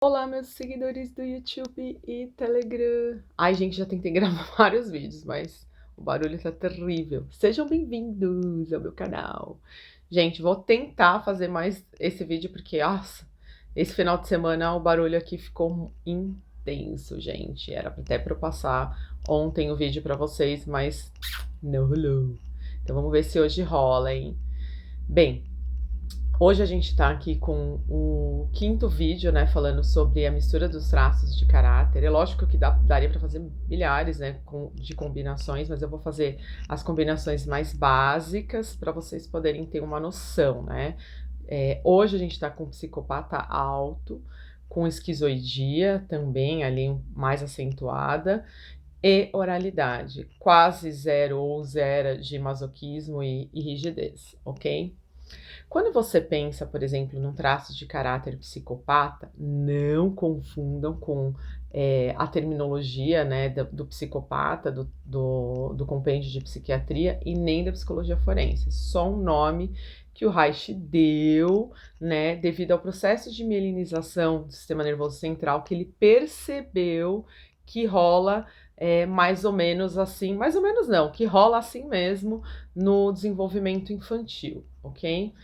Olá, meus seguidores do YouTube e Telegram. Ai, gente, já tentei gravar vários vídeos, mas o barulho tá terrível. Sejam bem-vindos ao meu canal. Gente, vou tentar fazer mais esse vídeo porque, nossa, esse final de semana o barulho aqui ficou intenso, gente. Era até para eu passar ontem o vídeo para vocês, mas não rolou. Então vamos ver se hoje rola, hein? Bem, hoje a gente tá aqui com o quinto vídeo, né, falando sobre a mistura dos traços de caráter. É lógico que daria para fazer milhares, né, de combinações, mas eu vou fazer as combinações mais básicas para vocês poderem ter uma noção, né. Hoje a gente tá com psicopata alto, com esquizoidia também ali mais acentuada, e oralidade, quase zero ou zero de masoquismo e rigidez, ok? Quando você pensa, por exemplo, num traço de caráter psicopata, não confundam com a terminologia, né, do psicopata, do compêndio de psiquiatria e nem da psicologia forense. Só um nome que o Reich deu, né, devido ao processo de mielinização do sistema nervoso central, que ele percebeu que rola mais ou menos assim, mais ou menos não, que rola assim mesmo no desenvolvimento infantil, ok?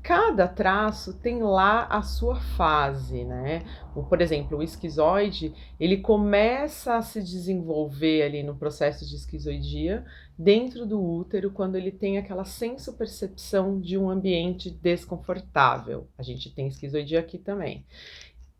Cada traço tem lá a sua fase, né? Por exemplo, o esquizoide, ele começa a se desenvolver ali no processo de esquizoidia dentro do útero, quando ele tem aquela senso-percepção de um ambiente desconfortável. A gente tem esquizoidia aqui também.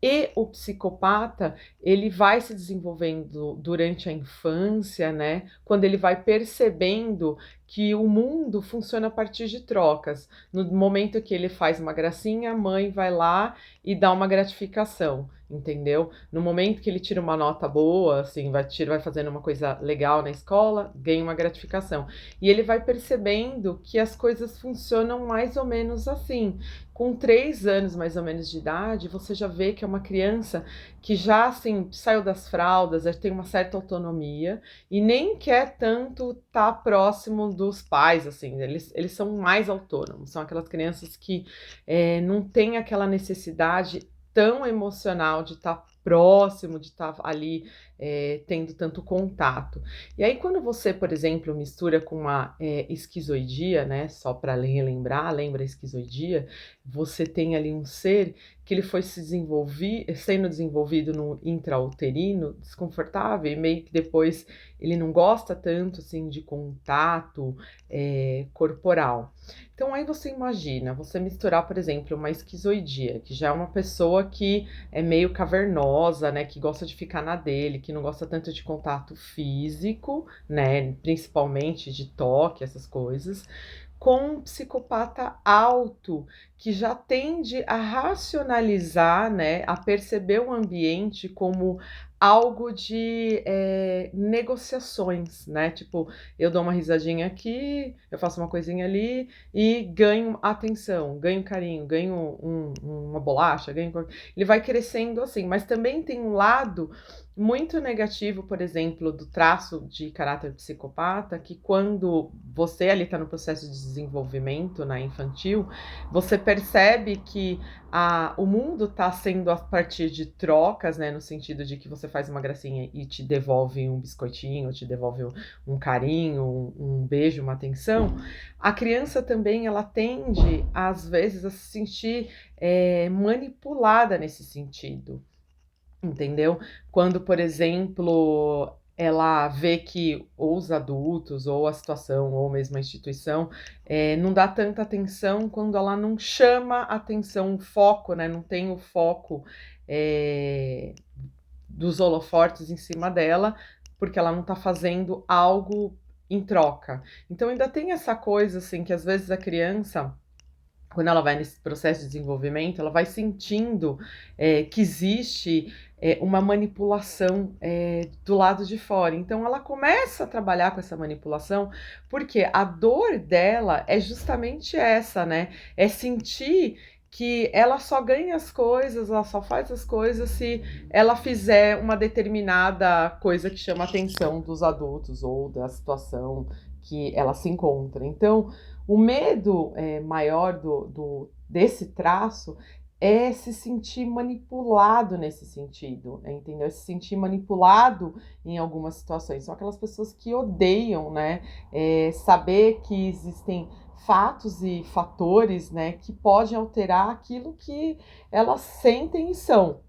E o psicopata, ele vai se desenvolvendo durante a infância, né? Quando ele vai percebendo que o mundo funciona a partir de trocas. No momento que ele faz uma gracinha, a mãe vai lá e dá uma gratificação, entendeu? No momento que ele tira uma nota boa, assim, vai fazendo uma coisa legal na escola, ganha uma gratificação. E ele vai percebendo que as coisas funcionam mais ou menos assim. Com 3 anos mais ou menos de idade, você já vê que é uma criança que já assim saiu das fraldas, já tem uma certa autonomia e nem quer tanto estar próximo dos pais, assim, eles são mais autônomos, são aquelas crianças que não têm aquela necessidade tão emocional de estar próximo, de estar ali tendo tanto contato. E aí quando você, por exemplo, mistura com uma esquizoidia, né, só para relembrar, lembra a esquizoidia, você tem ali um ser que ele foi sendo desenvolvido no intrauterino, desconfortável, e meio que depois ele não gosta tanto assim de contato corporal. Então aí você imagina, você misturar, por exemplo, uma esquizoidia, que já é uma pessoa que é meio cavernosa, né, que gosta de ficar na dele, que não gosta tanto de contato físico, né, principalmente de toque, essas coisas, com um psicopata alto, que já tende a racionalizar, né, a perceber o ambiente como algo de negociações, né? Tipo, eu dou uma risadinha aqui, eu faço uma coisinha ali e ganho atenção, ganho carinho, ganho uma bolacha, ele vai crescendo assim, mas também tem um lado muito negativo, por exemplo, do traço de caráter psicopata, que quando você ali está no processo de desenvolvimento, né, infantil, você percebe que o mundo está sendo a partir de trocas, né, no sentido de que você faz uma gracinha e te devolve um biscoitinho, te devolve um carinho, um beijo, uma atenção. A criança também, ela tende, às vezes, a se sentir manipulada nesse sentido. Entendeu? Quando, por exemplo, ela vê que ou os adultos, ou a situação, ou mesmo a instituição, não dá tanta atenção quando ela não chama atenção, o foco, né? Não tem o foco dos holofortes em cima dela, porque ela não está fazendo algo em troca. Então ainda tem essa coisa assim que às vezes a criança, quando ela vai nesse processo de desenvolvimento, ela vai sentindo que existe uma manipulação do lado de fora. Então, ela começa a trabalhar com essa manipulação, porque a dor dela é justamente essa, né? É sentir que ela só ganha as coisas, ela só faz as coisas se ela fizer uma determinada coisa que chama a atenção dos adultos ou da situação que ela se encontra. Então, o medo maior desse traço é se sentir manipulado nesse sentido, entendeu? É se sentir manipulado em algumas situações. São aquelas pessoas que odeiam, né, saber que existem fatos e fatores, né, que podem alterar aquilo que elas sentem e são.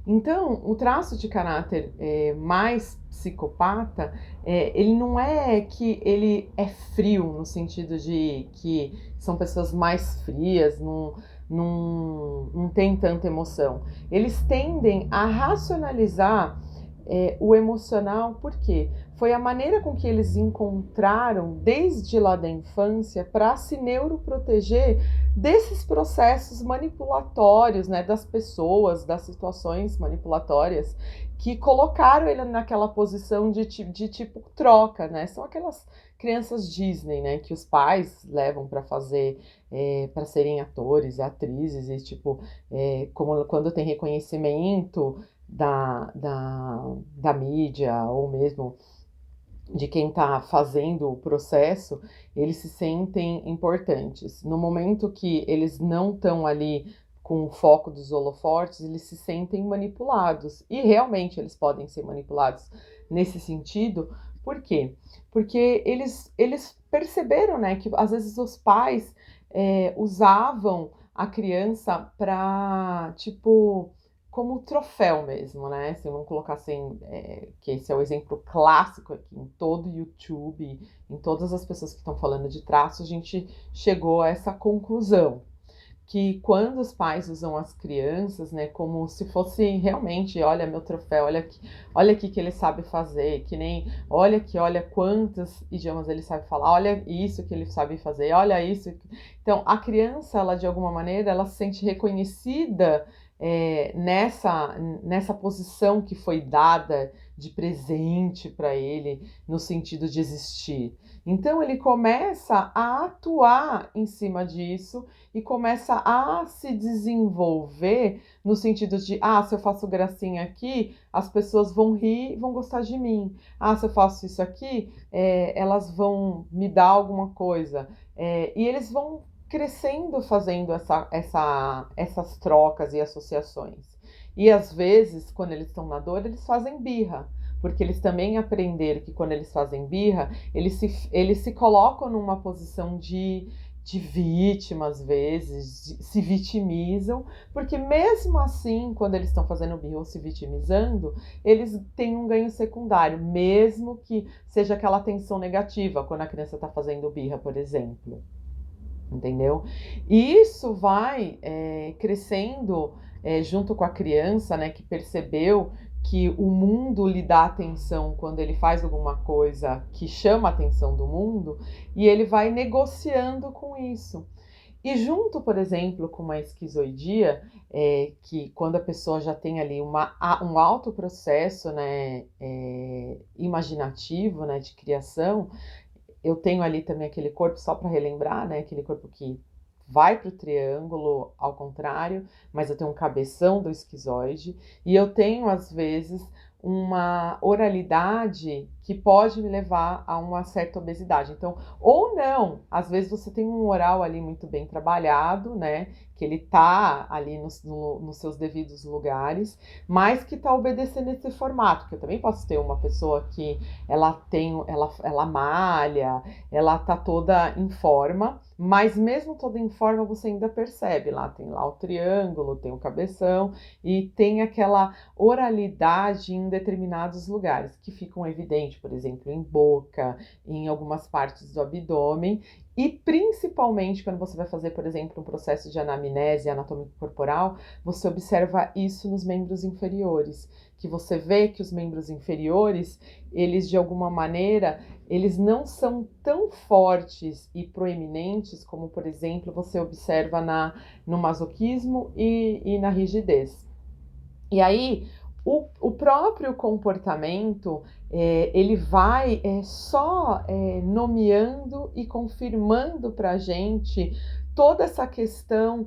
Então, o traço de caráter mais psicopata, ele não é que ele é frio, no sentido de que são pessoas mais frias, não tem tanta emoção. Eles tendem a racionalizar o emocional, por quê? Foi a maneira com que eles encontraram desde lá da infância para se neuroproteger desses processos manipulatórios, né, das pessoas, das situações manipulatórias que colocaram ele naquela posição de tipo troca, né? São aquelas crianças Disney, né, que os pais levam para fazer, para serem atores, atrizes, e tipo, como quando tem reconhecimento da mídia ou mesmo de quem está fazendo o processo, eles se sentem importantes. No momento que eles não estão ali com o foco dos holofortes, eles se sentem manipulados. E realmente eles podem ser manipulados nesse sentido. Por quê? Porque eles perceberam, né, que às vezes os pais usavam a criança para, tipo, como troféu mesmo, né? Se vamos colocar assim, que esse é o exemplo clássico aqui em todo o YouTube, em todas as pessoas que estão falando de traço, a gente chegou a essa conclusão. Que quando os pais usam as crianças, né, como se fosse realmente, olha meu troféu, olha aqui que ele sabe fazer, que nem, olha aqui, olha quantos idiomas ele sabe falar, olha isso que ele sabe fazer, olha isso. Então, a criança, ela de alguma maneira, ela se sente reconhecida nessa posição que foi dada de presente para ele, no sentido de existir. Então, ele começa a atuar em cima disso e começa a se desenvolver no sentido de, se eu faço gracinha aqui, as pessoas vão rir e vão gostar de mim. Se eu faço isso aqui, elas vão me dar alguma coisa. E eles vão crescendo fazendo essas trocas e associações. E às vezes, quando eles estão na dor, eles fazem birra. Porque eles também aprenderam que quando eles fazem birra, eles se colocam numa posição de vítima, às vezes, se vitimizam, porque mesmo assim, quando eles estão fazendo birra ou se vitimizando, eles têm um ganho secundário, mesmo que seja aquela tensão negativa, quando a criança está fazendo birra, por exemplo. Entendeu? E isso vai crescendo junto com a criança, né, que percebeu que o mundo lhe dá atenção quando ele faz alguma coisa que chama a atenção do mundo, e ele vai negociando com isso. E junto, por exemplo, com uma esquizoidia, que quando a pessoa já tem ali um alto processo, né, imaginativo, né, de criação, eu tenho ali também aquele corpo, só para relembrar, né? Aquele corpo que vai para o triângulo ao contrário, mas eu tenho um cabeção do esquizoide, e eu tenho, às vezes, uma oralidade que pode me levar a uma certa obesidade. Então, ou não, às vezes você tem um oral ali muito bem trabalhado, né? Que ele tá ali nos seus devidos lugares, mas que tá obedecendo esse formato. Que eu também posso ter uma pessoa que ela malha, ela tá toda em forma, mas mesmo toda em forma você ainda percebe, tem lá o triângulo, tem o cabeção e tem aquela oralidade em determinados lugares que ficam evidentes, por exemplo, em boca, em algumas partes do abdômen. E principalmente quando você vai fazer, por exemplo, um processo de anamnese anatômico corporal, você observa isso nos membros inferiores, que você vê que os membros inferiores, eles de alguma maneira, eles não são tão fortes e proeminentes como, por exemplo, você observa no masoquismo e na rigidez. E aí, o próprio comportamento, ele vai só nomeando e confirmando para a gente toda essa questão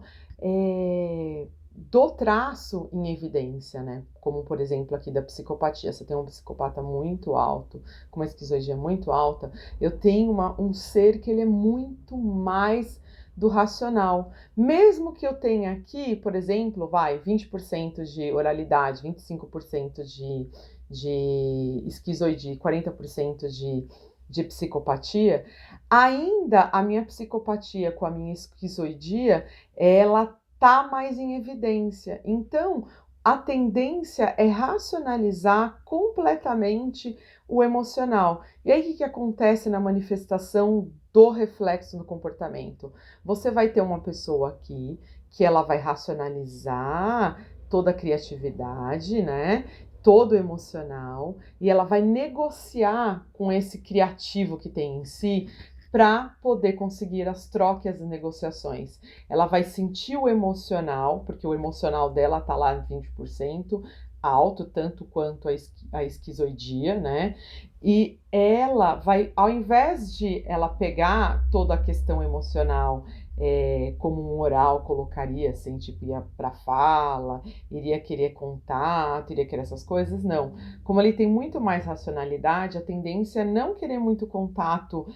do traço em evidência, né? Como, por exemplo, aqui da psicopatia. Você tem um psicopata muito alto, com uma esquizoidia muito alta, eu tenho um ser que ele é muito mais do racional. Mesmo que eu tenha aqui, por exemplo, 20% de oralidade, 25% de esquizoidia, 40% de psicopatia, ainda a minha psicopatia com a minha esquizoidia, ela tá mais em evidência. Então, a tendência é racionalizar completamente o emocional. E aí, o que acontece na manifestação do reflexo no comportamento? Você vai ter uma pessoa aqui que ela vai racionalizar toda a criatividade, né? Todo o emocional, e ela vai negociar com esse criativo que tem em si para poder conseguir as trocas e negociações. Ela vai sentir o emocional, porque o emocional dela tá lá em 20% alto, tanto quanto a esquizoidia, né? E ela vai, ao invés de ela pegar toda a questão emocional como um oral colocaria, assim, tipo, ia pra fala, iria querer contato, iria querer essas coisas, não. Como ele tem muito mais racionalidade, a tendência é não querer muito contato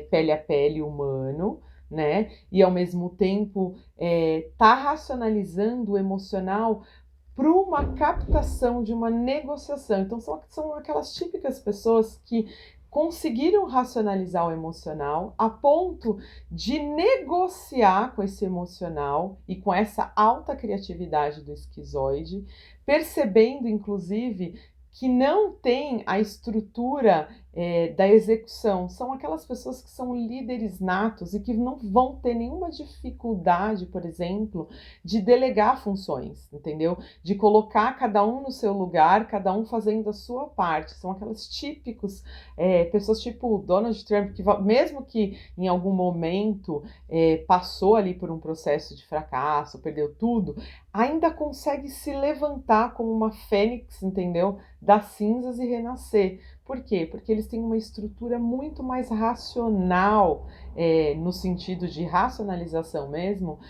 pele a pele humano, né? E ao mesmo tempo tá racionalizando o emocional para uma captação de uma negociação. Então são aquelas típicas pessoas que conseguiram racionalizar o emocional a ponto de negociar com esse emocional e com essa alta criatividade do esquizoide, percebendo inclusive que não tem a estrutura da execução. São aquelas pessoas que são líderes natos e que não vão ter nenhuma dificuldade, por exemplo, de delegar funções, entendeu? De colocar cada um no seu lugar, cada um fazendo a sua parte. São aquelas típicos, pessoas tipo Donald Trump, que mesmo que em algum momento passou ali por um processo de fracasso, perdeu tudo, ainda consegue se levantar como uma fênix, entendeu? Das cinzas e renascer. Por quê? Porque eles têm uma estrutura muito mais racional, no sentido de racionalização mesmo,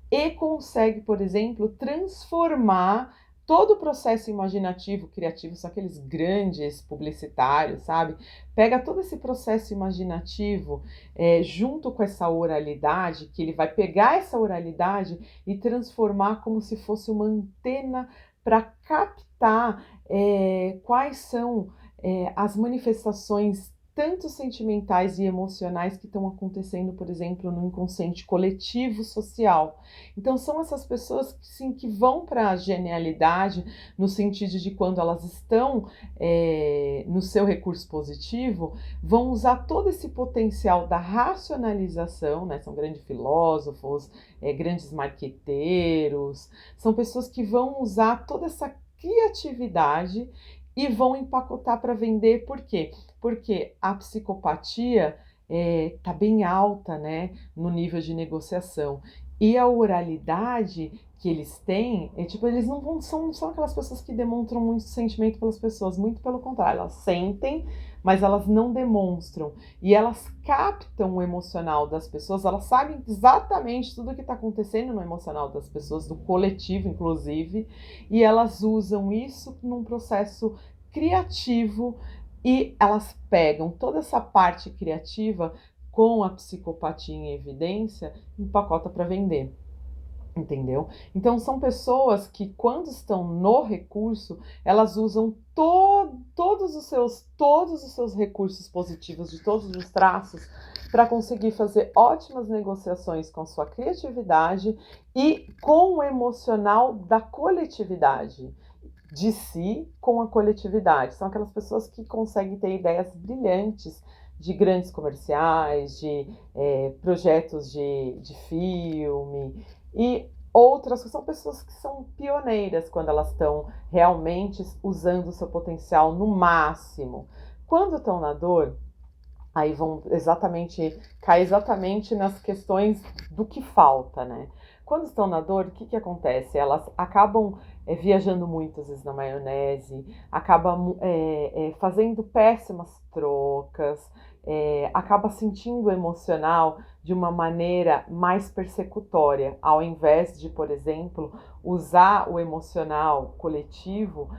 e consegue, por exemplo, transformar todo o processo imaginativo, criativo, são aqueles grandes publicitários, sabe? Pega todo esse processo imaginativo junto com essa oralidade, que ele vai pegar essa oralidade e transformar como se fosse uma antena para captar quais são as manifestações tanto sentimentais e emocionais que estão acontecendo, por exemplo, no inconsciente coletivo social. Então são essas pessoas que, sim, que vão para a genialidade no sentido de quando elas estão no seu recurso positivo, vão usar todo esse potencial da racionalização, né? São grandes filósofos, grandes marqueteiros, são pessoas que vão usar toda essa criatividade e vão empacotar para vender. Por quê? Porque a psicopatia tá bem alta, né, no nível de negociação. E a oralidade que eles têm, tipo, eles não são aquelas pessoas que demonstram muito sentimento pelas pessoas, muito pelo contrário, elas sentem, mas elas não demonstram. E elas captam o emocional das pessoas, elas sabem exatamente tudo o que está acontecendo no emocional das pessoas, do coletivo, inclusive, e elas usam isso num processo criativo e elas pegam toda essa parte criativa com a psicopatia em evidência e empacota para vender. Entendeu? Então são pessoas que quando estão no recurso, elas usam todos os seus recursos positivos de todos os traços para conseguir fazer ótimas negociações com sua criatividade e com o emocional da coletividade, de si com a coletividade. São aquelas pessoas que conseguem ter ideias brilhantes de grandes comerciais, de projetos de filme e outras. São pessoas que são pioneiras quando elas estão realmente usando o seu potencial no máximo. Quando estão na dor, aí vão cair exatamente nas questões do que falta, né? Quando estão na dor, o que acontece? Elas acabam viajando muito, às vezes, na maionese, acaba fazendo péssimas trocas, acaba sentindo o emocional de uma maneira mais persecutória, ao invés de, por exemplo, usar o emocional coletivo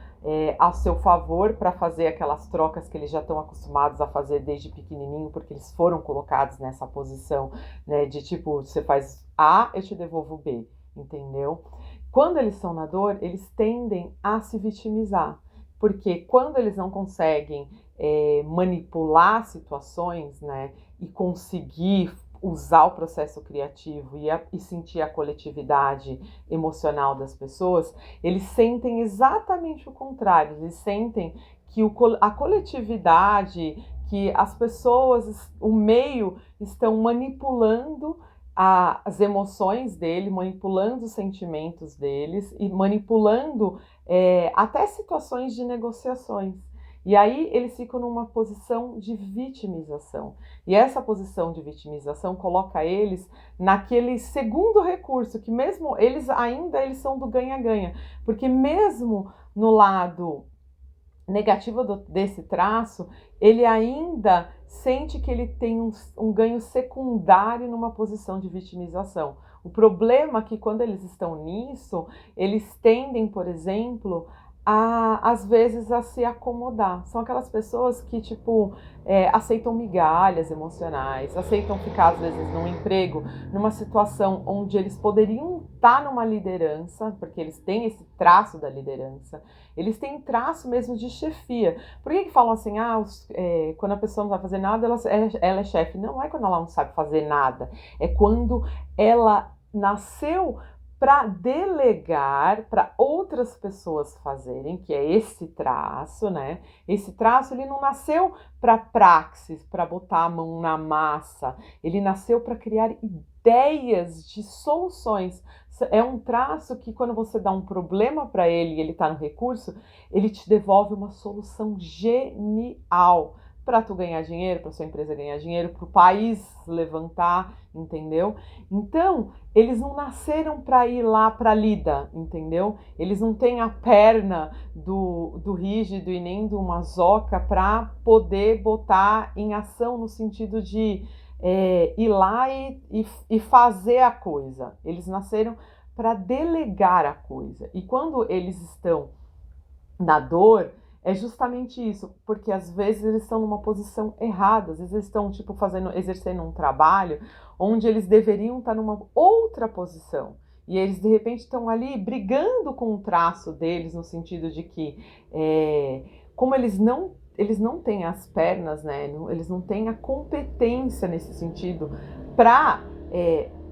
a seu favor para fazer aquelas trocas que eles já estão acostumados a fazer desde pequenininho, porque eles foram colocados nessa posição, né, de tipo, você faz A, eu te devolvo B, entendeu? Quando eles estão na dor, eles tendem a se vitimizar, porque quando eles não conseguem manipular situações, né, e conseguir usar o processo criativo e sentir a coletividade emocional das pessoas, eles sentem exatamente o contrário, eles sentem que a coletividade, que as pessoas, o meio, estão manipulando as emoções dele, manipulando os sentimentos deles e manipulando até situações de negociações. E aí eles ficam numa posição de vitimização. E essa posição de vitimização coloca eles naquele segundo recurso, que mesmo eles são do ganha-ganha, porque mesmo no lado negativo desse traço, ele ainda sente que ele tem um ganho secundário numa posição de vitimização. O problema é que quando eles estão nisso, eles tendem, por exemplo, às vezes a se acomodar. São aquelas pessoas que, tipo, aceitam migalhas emocionais, aceitam ficar, às vezes, num emprego, numa situação onde eles poderiam estar numa liderança, porque eles têm esse traço da liderança, eles têm traço mesmo de chefia. Por que falam assim, quando a pessoa não sabe fazer nada, ela é chefe? Não é quando ela não sabe fazer nada, é quando ela nasceu para delegar para outras pessoas fazerem, que é esse traço, né? Esse traço, ele não nasceu para praxis, para botar a mão na massa, ele nasceu para criar ideias de soluções. É um traço que quando você dá um problema para ele e ele está no recurso, ele te devolve uma solução genial para tu ganhar dinheiro, para sua empresa ganhar dinheiro, para o país levantar, entendeu? Então, eles não nasceram para ir lá para a lida, entendeu? Eles não têm a perna do rígido e nem do mazoca para poder botar em ação no sentido de ir lá e fazer a coisa. Eles nasceram para delegar a coisa. E quando eles estão na dor, é justamente isso, porque às vezes eles estão numa posição errada, às vezes eles estão tipo exercendo um trabalho onde eles deveriam estar numa outra posição. E eles de repente estão ali brigando com o traço deles, no sentido de que como eles não têm as pernas, né? Eles não têm a competência nesse sentido para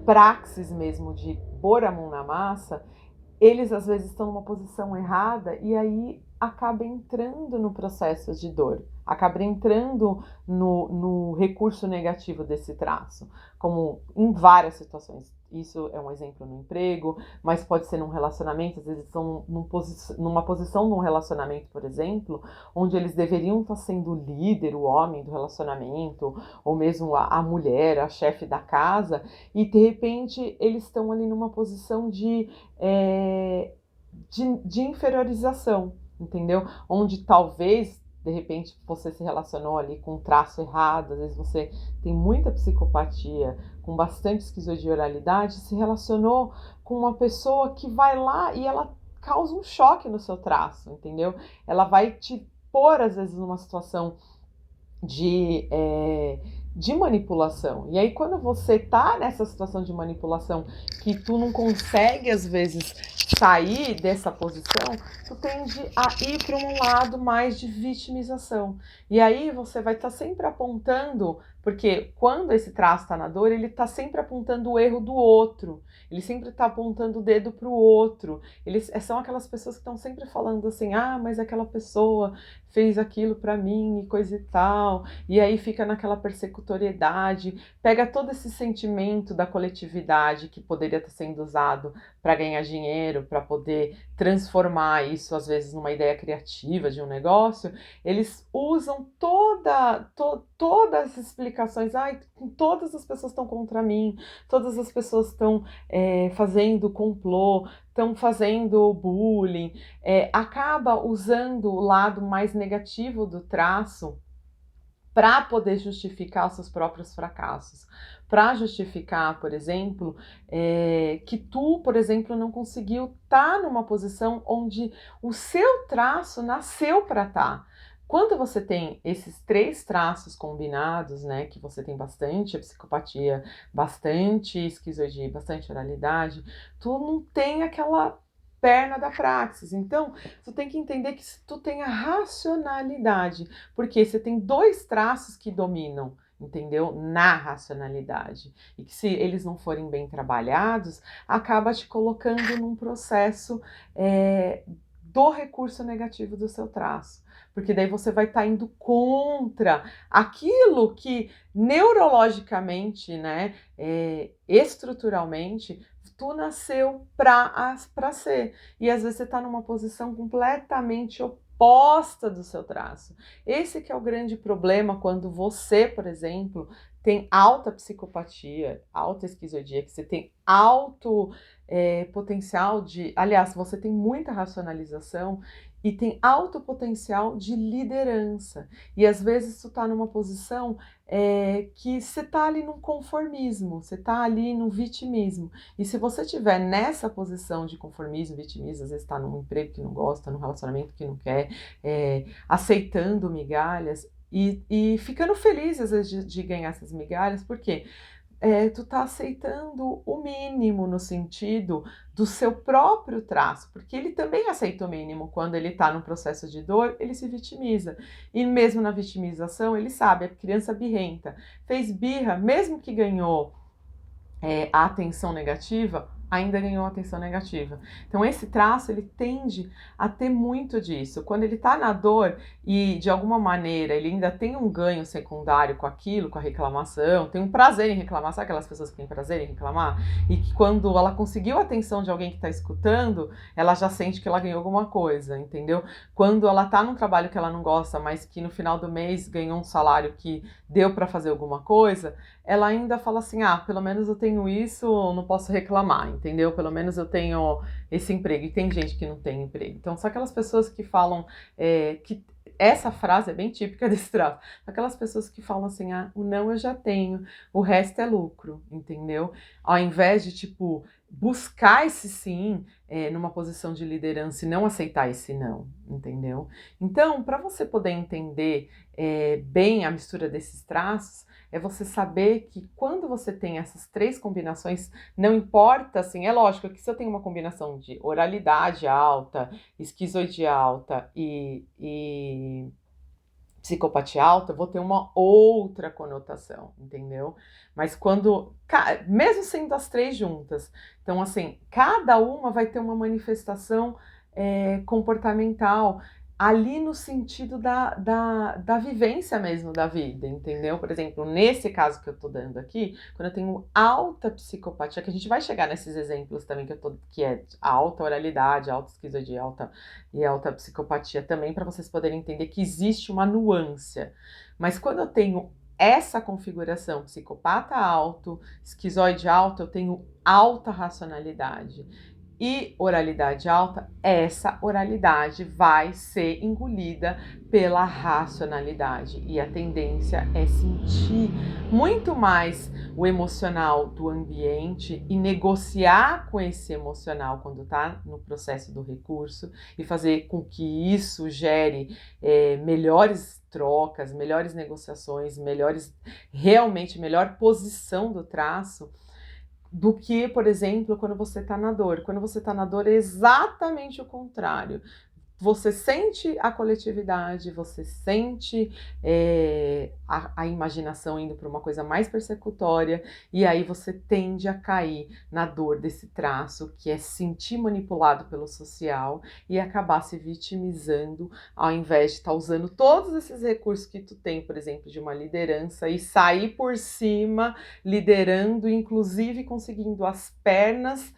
praxis mesmo de pôr a mão na massa, eles às vezes estão numa posição errada e aí acaba entrando no processo de dor, acaba entrando no recurso negativo desse traço, como em várias situações. Isso é um exemplo no emprego, mas pode ser num relacionamento, às vezes estão numa posição de um relacionamento, por exemplo, onde eles deveriam estar sendo o líder, o homem do relacionamento, ou mesmo a mulher, a chefe da casa, e de repente eles estão ali numa posição de inferiorização, entendeu? Onde talvez, de repente, você se relacionou ali com um traço errado, às vezes você tem muita psicopatia, com bastante esquizoide de oralidade, se relacionou com uma pessoa que vai lá e ela causa um choque no seu traço, entendeu? Ela vai te pôr, às vezes, numa situação de manipulação. E aí, quando você tá nessa situação de manipulação, que tu não consegue, às vezes, sair dessa posição, tu tende a ir para um lado mais de vitimização. E aí você vai estar sempre apontando, porque quando esse traço está na dor, ele está sempre apontando o erro do outro. Ele sempre está apontando o dedo para o outro. Eles são aquelas pessoas que estão sempre falando assim, mas aquela pessoa fez aquilo para mim e coisa e tal. E aí fica naquela persecutoriedade, pega todo esse sentimento da coletividade que poderia estar sendo usado para ganhar dinheiro, para poder transformar isso, às vezes, numa ideia criativa de um negócio. Eles usam toda essa explicação publicações, ai, todas as pessoas estão contra mim, todas as pessoas estão fazendo complô, estão fazendo bullying, acaba usando o lado mais negativo do traço para poder justificar os seus próprios fracassos, para justificar, por exemplo, que tu, por exemplo, não conseguiu estar numa posição onde o seu traço nasceu para estar. Quando você tem esses 3 traços combinados, né, que você tem bastante psicopatia, bastante esquizoidia, bastante oralidade, tu não tem aquela perna da praxis. Então, tu tem que entender que tu tem a racionalidade, porque você tem 2 traços que dominam, entendeu? Na racionalidade. E que se eles não forem bem trabalhados, acaba te colocando num processo do recurso negativo do seu traço. Porque daí você vai estar indo contra aquilo que neurologicamente, né, estruturalmente, tu nasceu para ser. E às vezes você está numa posição completamente oposta do seu traço. Esse que é o grande problema quando você, por exemplo, tem alta psicopatia, alta esquizoidia, que você tem alto potencial de... Aliás, você tem muita racionalização e tem alto potencial de liderança. E às vezes tu tá numa posição que você tá ali num conformismo, você tá ali no vitimismo. E se você estiver nessa posição de conformismo, vitimismo, às vezes está num emprego que não gosta, num relacionamento que não quer, aceitando migalhas e ficando feliz às vezes de ganhar essas migalhas, por quê? Tu tá aceitando o mínimo no sentido do seu próprio traço, porque ele também aceita o mínimo. Quando ele tá num processo de dor, ele se vitimiza. E mesmo na vitimização, ele sabe, a criança birrenta, fez birra, mesmo que ganhou a atenção negativa, ainda ganhou atenção negativa. Então esse traço, ele tende a ter muito disso. Quando ele tá na dor e de alguma maneira ele ainda tem um ganho secundário com aquilo, com a reclamação, tem um prazer em reclamar, sabe aquelas pessoas que têm prazer em reclamar? E que quando ela conseguiu a atenção de alguém que tá escutando, ela já sente que ela ganhou alguma coisa, entendeu? Quando ela tá num trabalho que ela não gosta, mas que no final do mês ganhou um salário que deu para fazer alguma coisa, ela ainda fala assim, pelo menos eu tenho isso, não posso reclamar, entendeu? Pelo menos eu tenho esse emprego. E tem gente que não tem emprego. Então, são aquelas pessoas que falam que essa frase é bem típica desse traço. Aquelas pessoas que falam assim, o não eu já tenho, o resto é lucro, entendeu? Ao invés de, tipo, buscar esse sim numa posição de liderança e não aceitar esse não, entendeu? Então, para você poder entender bem a mistura desses traços, é você saber que quando você tem essas 3 combinações, não importa, assim, é lógico que se eu tenho uma combinação de oralidade alta, esquizoidia alta e psicopatia alta, eu vou ter uma outra conotação, entendeu? Mas quando, mesmo sendo as 3 juntas, então assim, cada uma vai ter uma manifestação comportamental, ali no sentido da vivência mesmo da vida, entendeu? Por exemplo, nesse caso que eu tô dando aqui, quando eu tenho alta psicopatia, que a gente vai chegar nesses exemplos também que é alta oralidade, alta esquizoidia, alta psicopatia também, para vocês poderem entender que existe uma nuance. Mas quando eu tenho essa configuração psicopata alto, esquizoide alto, eu tenho alta racionalidade e oralidade alta, essa oralidade vai ser engolida pela racionalidade. E a tendência é sentir muito mais o emocional do ambiente e negociar com esse emocional quando está no processo do recurso e fazer com que isso gere melhores trocas, melhores negociações, realmente melhor posição do traço, do que, por exemplo, quando você está na dor. Quando você está na dor é exatamente o contrário. Você sente a coletividade, você sente a imaginação indo para uma coisa mais persecutória, e aí você tende a cair na dor desse traço, que é se sentir manipulado pelo social e acabar se vitimizando, ao invés de estar usando todos esses recursos que tu tem, por exemplo, de uma liderança, e sair por cima, liderando, inclusive conseguindo as pernas,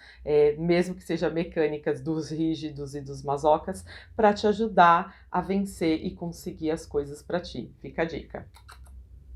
mesmo que sejam mecânicas, dos rígidos e dos masocas, para te ajudar a vencer e conseguir as coisas para ti. Fica a dica.